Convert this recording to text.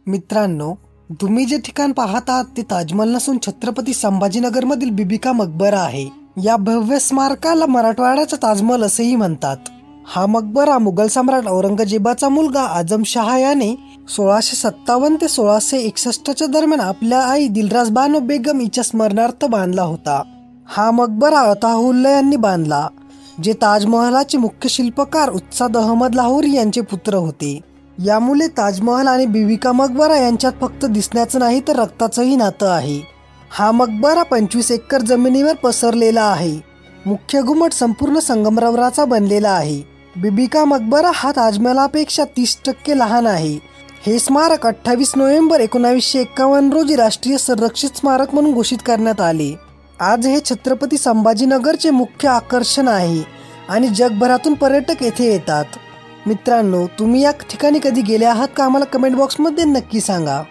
मित्रांनो, तुम्ही जे ठिकाण पाहत आहात ते ताजमहल नसून छत्रपती संभाजीनगर मधील बीबी का मकबरा आहे। या भव्य स्मारकाला मराठवाड्याचा ताजमहल असेही म्हणतात। हा मकबरा मुघल सम्राट औरंगजेबाचा मुलगा आजमशहा याने 1657 ते 1661 दरम्यान आपल्या आई दिलरास बानो बेगम हिच्या स्मरणार्थ बांधला होता। हा मकबरा अताहुल्ला यांनी बांधला, जे ताजमहलाचे मुख्य शिल्पकार उस्ताद अहमद लाहोरी यांचे पुत्र होते। यामुळे ताजमहल आणि बीबी का मकबरा यांच्यात फक्त दिसण्याचं नाही तर रक्ताचंही नातं आहे। हा मकबरा 25 एकर जमिनीवर पसरलेला आहे। मुख्य घुमट संपूर्ण संगमरवराचा बनलेला आहे। बीबी का मकबरा हा ताजमहलापेक्षा 30% लहान आहे। हे स्मारक 28 नोव्हेंबर 1951 रोजी राष्ट्रीय संरक्षित स्मारक म्हणून घोषित करण्यात आले। आज हे छत्रपती संभाजीनगरचे मुख्य आकर्षण आहे आणि जगभरातून पर्यटक येथे येतात। मित्रांनो, तुम्ही या ठिकाणी कधी गेले आहात का? आम्हाला कमेंट बॉक्समध्ये नक्की सांगा।